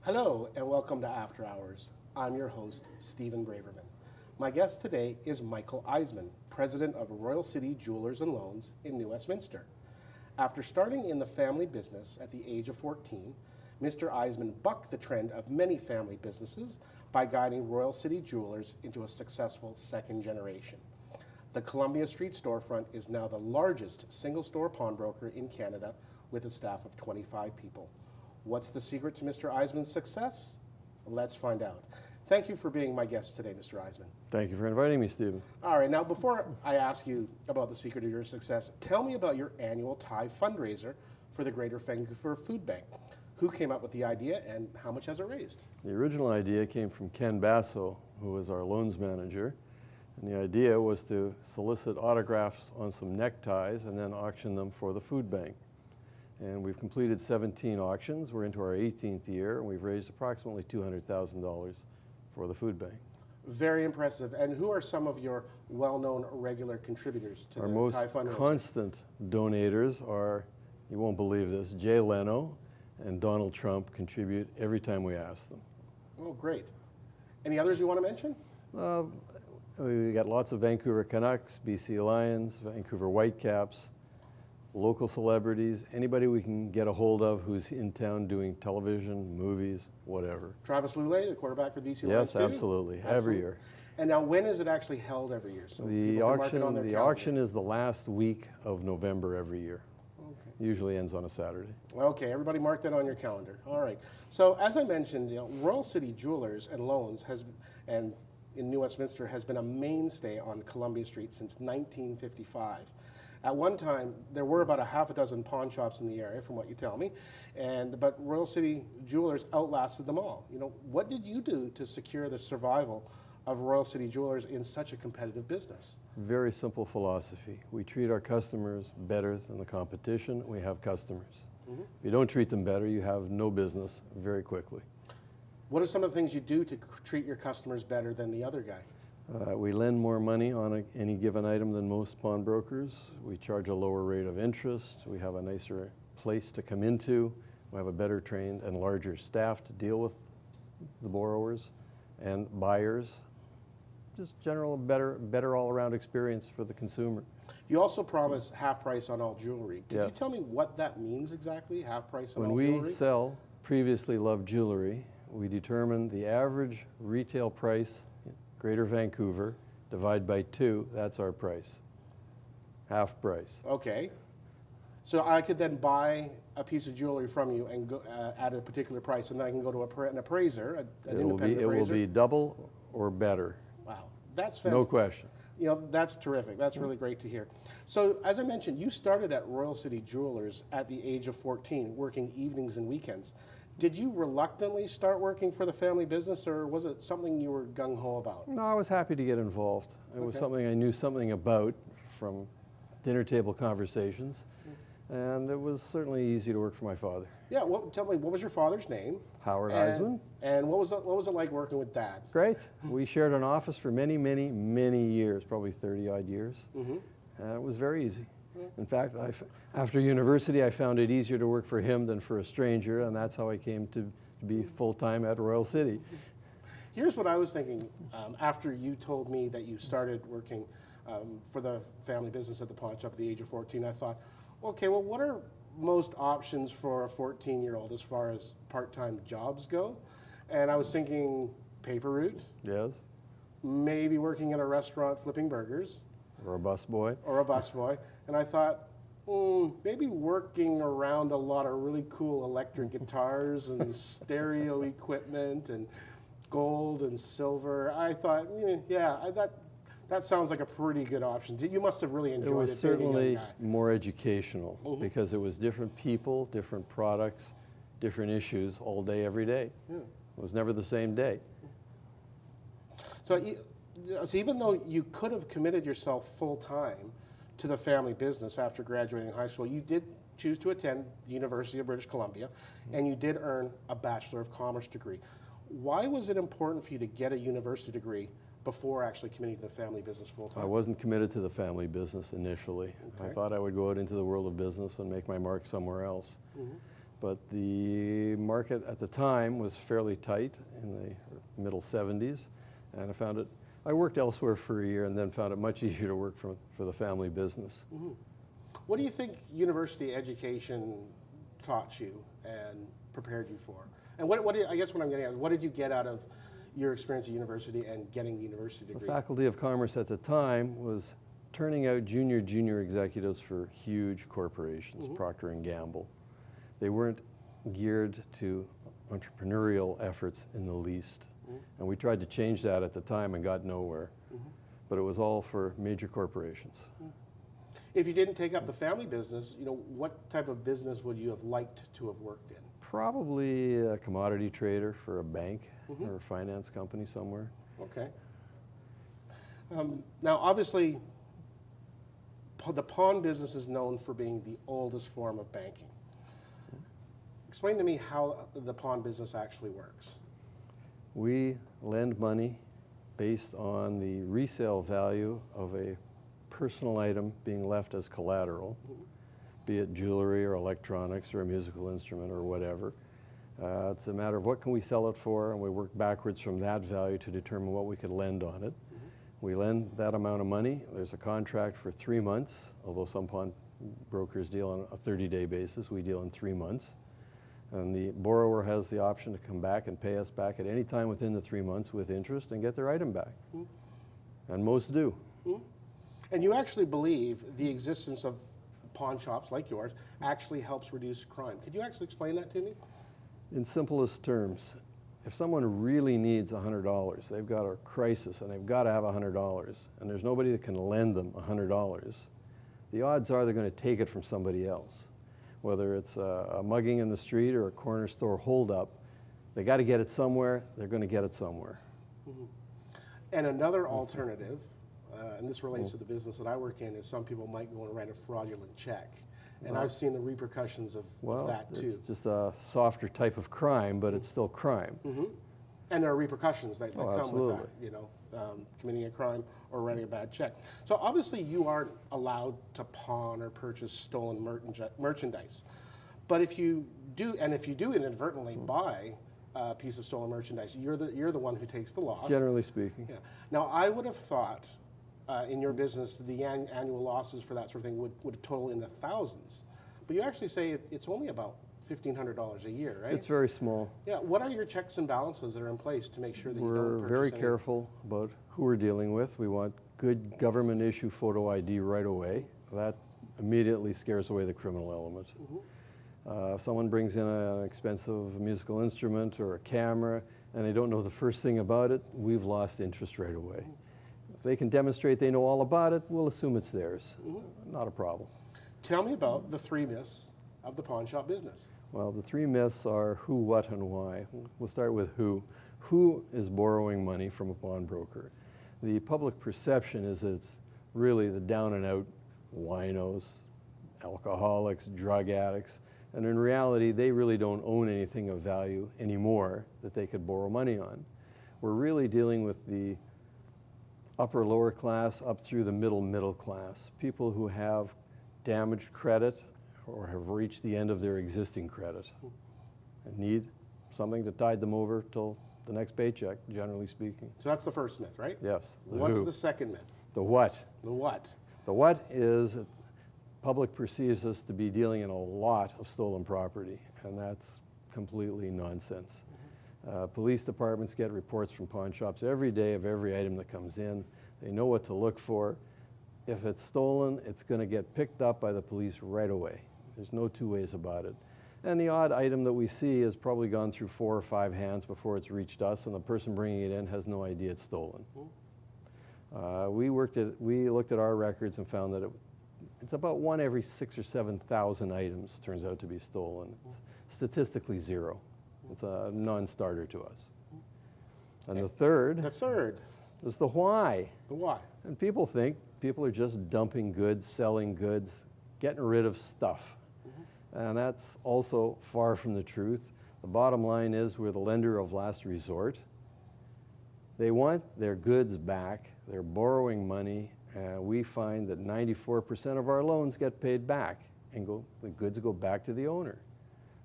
Hello and welcome to After Hours. I'm your host, Stephen Braverman. My guest today is Michael Isman, president of Royal City Jewelers and Loans in New Westminster. After starting in the family business at the age of 14, Mr. Isman bucked the trend of many family businesses by guiding Royal City Jewelers into a successful second generation. The Columbia Street storefront is now the largest single-store pawnbroker in Canada with a staff of 25 people. What's the secret to Mr. Isman's success? Let's find out. Thank you for being my guest today, Mr. Isman. Thank you for inviting me, Stephen. All right, now before I ask you about the secret of your success, tell me about your annual Thai fundraiser for the Greater Vancouver Food Bank. Who came up with the idea and how much has it raised? The original idea came from Ken Basso, who was our loans manager. And the idea was to solicit autographs on some neckties and then auction them for the food bank. And we've completed 17 auctions. We're into our 18th year, and we've raised approximately $200,000 for the food bank. Very impressive. And who are some of your well-known regular contributors to Our the most Thai fundraiser? constant donators are, you won't believe this, Jay Leno and Donald Trump contribute every time we ask them. Oh, great. Any others you want to mention? We got lots of Vancouver Canucks, BC Lions, Vancouver Whitecaps, local celebrities, anybody we can get a hold of who's in town doing television, movies, whatever. Travis Lulay, the quarterback for BC Lions, Yes, too? absolutely, every year. And now, when is it actually held every year? So The people can mark it on their auction, the calendar. auction is the last week of November every year. Okay. Usually ends on a Saturday. Okay, everybody mark that on your calendar. All right. So as I mentioned, Royal City Jewelers and Loans in New Westminster has been a mainstay on Columbia Street since 1955. At one time, there were about a half a dozen pawn shops in the area, from what you tell me, but Royal City Jewelers outlasted them all. What did you do to secure the survival of Royal City Jewelers in such a competitive business? Very simple philosophy. We treat our customers better than the competition. We have customers. Mm-hmm. If you don't treat them better, you have no business very quickly. What are some of the things you do to treat your customers better than the other guy? We lend more money on any given item than most pawnbrokers. We charge a lower rate of interest. We have a nicer place to come into. We have a better trained and larger staff to deal with the borrowers and buyers. Just general better all-around experience for the consumer. You also promise half price on all jewelry. Could you Yes. tell me what that means exactly, half price on When all we jewelry? sell previously loved jewelry, we determine the average retail price in Greater Vancouver, divide by 2, that's our price. Half price. Okay. So I could then buy a piece of jewelry from you and go at a particular price, and then I can go to an appraiser, an independent It will appraiser. be double or better. Wow, that's fantastic. No question. That's terrific. That's really great to hear. So, as I mentioned, you started at Royal City Jewelers at the age of 14, working evenings and weekends. Did you reluctantly start working for the family business, or was it something you were gung-ho about? No, I was happy to get involved. It was something I knew something about from dinner table conversations, and it was certainly easy to work for my father. Yeah, tell me, what was your father's name? Howard And- Isman. And what was it like working with Dad? Great. We shared an office for many, many, many years, probably 30-odd years. Mm-hmm. And it was very easy. In fact, after university, I found it easier to work for him than for a stranger, and that's how I came to be full-time at Royal City. Here's what I was thinking after you told me that you started working for the family business at the pawn shop at the age of 14. I thought, okay, well, what are most options for a 14-year-old as far as part-time jobs go? And I was thinking paper route, Yes. maybe working in a restaurant flipping burgers, Or a busboy. or a busboy. And I thought, maybe working around a lot of really cool electric guitars and stereo equipment and gold and silver. I thought, that sounds like a pretty good option. You must have really It enjoyed was it being a young certainly guy. more educational because it was different people, different products, different issues all day, every day. Yeah. It was never the same day. So even though you could have committed yourself full-time to the family business after graduating high school, you did choose to attend the University of British Columbia, and you did earn a Bachelor of Commerce degree. Why was it important for you to get a university degree before actually committing to the family business full-time? I wasn't committed to the family business initially. Okay. I thought I would go out into the world of business and make my mark somewhere else. But the market at the time was fairly tight in the middle 70s, and I worked elsewhere for a year and then found it much easier to work for the family business. Mm-hmm. What do you think university education taught you and prepared you for? And I guess what I'm getting at is, what did you get out of your experience at university and getting the university degree? The Faculty of Commerce at the time was turning out junior executives for huge corporations, Mm-hmm. Procter & Gamble. They weren't geared to entrepreneurial efforts in the least. Mm-hmm. And we tried to change that at the time and got nowhere. Mm-hmm. But it was all for major corporations. Mm-hmm. If you didn't take up the family business, what type of business would you have liked to have worked in? Probably a commodity trader for a bank Mm-hmm. or a finance company somewhere. Okay. Now, obviously, the pawn business is known for being the oldest form of banking. Explain to me how the pawn business actually works. We lend money based on the resale value of a personal item being left as collateral, be it jewelry or electronics or a musical instrument or whatever. It's a matter of what can we sell it for, and we work backwards from that value to determine what we could lend on it. Mm-hmm. We lend that amount of money. There's a contract for 3 months, although some pawn brokers deal on a 30-day basis. We deal in 3 months. And the borrower has the option to come back and pay us back at any time within the 3 months with interest and get their item back. Mm-hmm. And most do. Mm-hmm. And you actually believe the existence of pawn shops like yours actually helps reduce crime. Could you actually explain that to me? In simplest terms, if someone really needs $100, they've got a crisis and they've got to have $100, and there's nobody that can lend them $100, the odds are they're going to take it from somebody else. Whether it's a mugging in the street or a corner store holdup, they got to get it somewhere, they're going to get it somewhere. Mm-hmm. And another alternative, and this relates to the business that I work in, is some people might go and write a fraudulent check. And I've seen the repercussions of that too. It's just a softer type of crime, but it's still crime. Mm-hmm. And there are repercussions that come absolutely. with that, committing a crime or writing a bad check. So obviously you aren't allowed to pawn or purchase stolen merchandise. But if you do inadvertently buy a piece of stolen merchandise, you're the one who takes the loss. Generally speaking. Yeah. Now, I would have thought in your business the annual losses for that sort of thing would total in the thousands. But you actually say it's only about $1,500 a year, right? It's very small. Yeah. What are your checks and balances that are in place to make sure that you don't purchase We're very any? careful about who we're dealing with. We want good government issue photo ID right away. That immediately scares away the criminal element. Mm-hmm. If someone brings in an expensive musical instrument or a camera and they don't know the first thing about it, we've lost interest right away. Mm-hmm. If they can demonstrate they know all about it, we'll assume it's theirs. Mm-hmm. Not a problem. Tell me about the 3 myths of the pawn shop business. Well, the 3 myths are who, what, and why. We'll start with who. Who is borrowing money from a pawnbroker? The public perception is it's really the down-and-out winos, alcoholics, drug addicts, and in reality, they really don't own anything of value anymore that they could borrow money on. We're really dealing with the upper lower class up through the middle class, people who have damaged credit or have reached the end of their existing credit and need something to tide them over till the next paycheck, generally speaking. So that's the first myth, right? Yes. What's the second myth? The what? The what? The what is public perceives us to be dealing in a lot of stolen property, and that's completely nonsense. Police departments get reports from pawn shops every day of every item that comes in. They know what to look for. If it's stolen, it's going to get picked up by the police right away. There's no two ways about it. And the odd item that we see has probably gone through 4 or 5 hands before it's reached us, and the person bringing it in has no idea it's stolen. We looked at our records and found that it's about 1 every 6,000 or 7,000 items turns out to be stolen. It's statistically 0. It's a non-starter to us. And the third is the why. The why. And people think people are just dumping goods, selling goods, getting rid of stuff. And that's also far from the truth. The bottom line is we're the lender of last resort. They want their goods back. They're borrowing money. We find that 94% of our loans get paid back and the goods go back to the owner.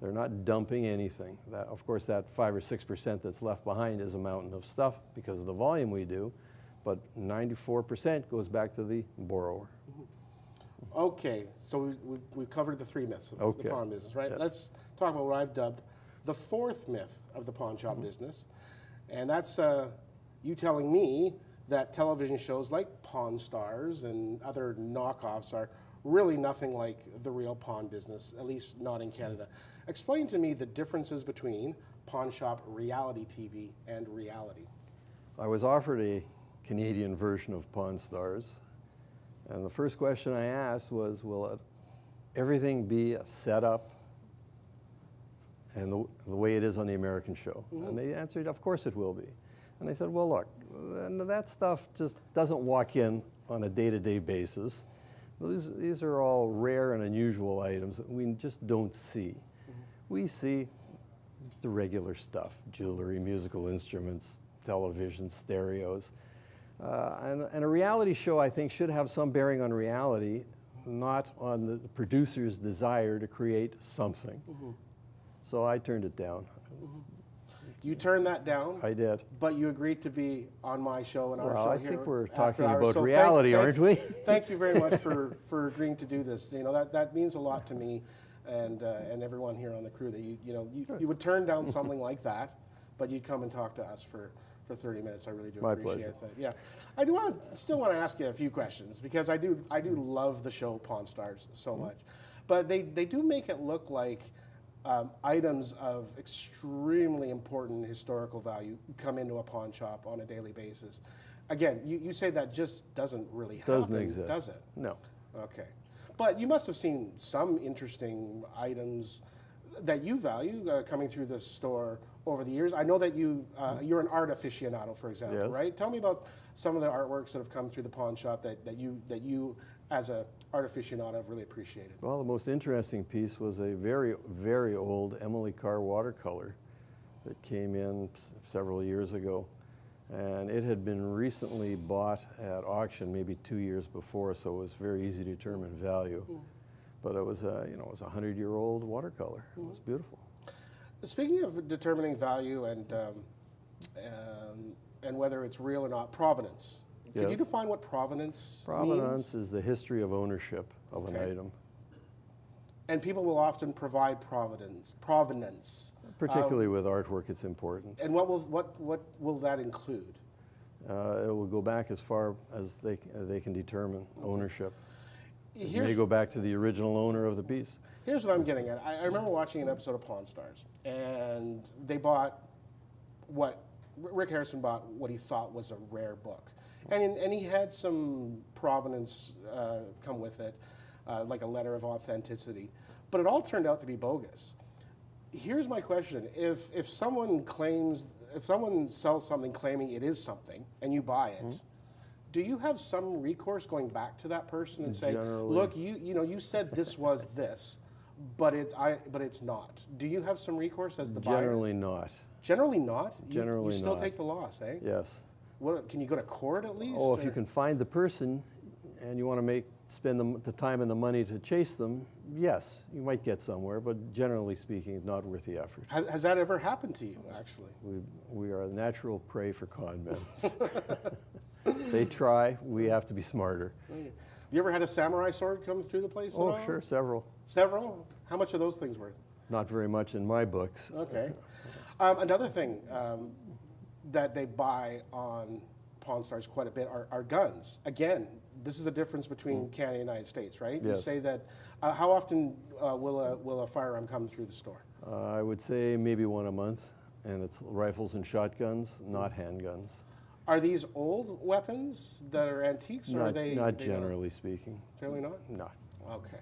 They're not dumping anything. That, of course, that 5 or 6% that's left behind is a mountain of stuff because of the volume we do, but 94% goes back to the borrower. Okay, so we've covered the 3 myths of the pawn business, right? Yes. Let's talk about what I've dubbed the 4th myth of the pawn shop business, and that's you telling me that television shows like Pawn Stars and other knockoffs are really nothing like the real pawn business, at least not in Canada. Explain to me the differences between pawn shop reality TV and reality. I was offered a Canadian version of Pawn Stars, and the first question I asked was, will everything be a setup and the way it is on the American show? And they answered, of course it will be. And I said, well, look, that stuff just doesn't walk in on a day-to-day basis. These are all rare and unusual items that we just don't see. We see the regular stuff, jewelry, musical instruments, television, stereos. And a reality show, I think, should have some bearing on reality, not on the producer's desire to create something. So I turned it down. You turned that down. I did. But you agreed to be on my show and our show Well, I here. think we're After talking Hours. about So reality, aren't we? Thank you very much for agreeing to do this. You know, that means a lot to me and everyone here on the crew that you would turn down something like that, but you'd come and talk to us for 30 minutes. I really do My appreciate pleasure. that. Yeah, I do still want to ask you a few questions because I do love the show Pawn Stars so much, but they do make it look like items of extremely important historical value come into a pawn shop on a daily basis. Again, you say that just doesn't really happen, Doesn't exist. does it? No. Okay. But you must have seen some interesting items that you value coming through the store over the years. I know that you're an art aficionado, for example, Yes. right? Tell me about some of the artworks that have come through the pawn shop that you as an art aficionado have really appreciated. Well, the most interesting piece was a very, very old Emily Carr watercolor that came in several years ago. And it had been recently bought at auction maybe 2 years before, so it was very easy to determine value. But it was a 100-year-old watercolor. It was beautiful. Speaking of determining value and whether it's real or not, provenance. Could you Yes. define what provenance Provenance means? is the history of ownership of an item, And people will often provide provenance. particularly with artwork. It's important. And what will that include? It will go back as far as they can determine ownership. It may Here's, go back to the original owner of the piece. here's what I'm getting at. I remember watching an episode of Pawn Stars, and they bought Rick Harrison bought what he thought was a rare book. And he had some provenance come with it, like a letter of authenticity. But it all turned out to be bogus. Here's my question. If someone sells something claiming it is something, and you buy it, do you have some recourse going back to that person and say, Generally. look, you said this was this, but it's not. Do you have some recourse as the buyer? Generally not. Generally not? Generally you still not. take the loss, eh? Yes. What, can you go to court at least? Oh, if or- you can find the person and you want to spend the time and the money to chase them, yes, you might get somewhere, but generally speaking, not worth the effort. Has that ever happened to you, actually? We are a natural prey for con men. They try, we have to be smarter. Have you ever had a samurai sword come through the place at Oh, all? sure, several. Several? How much are those things worth? Not very much in my books. Okay. Another thing that they buy on Pawn Stars quite a bit are guns. Again, this is a difference between Canada and the United States, right? You Yes. say that. How often will a firearm come through the store? I would say maybe one a month, and it's rifles and shotguns, not handguns. Are these old weapons that are antiques, or are Not, they? not they don't? generally speaking. Generally not. No. Okay.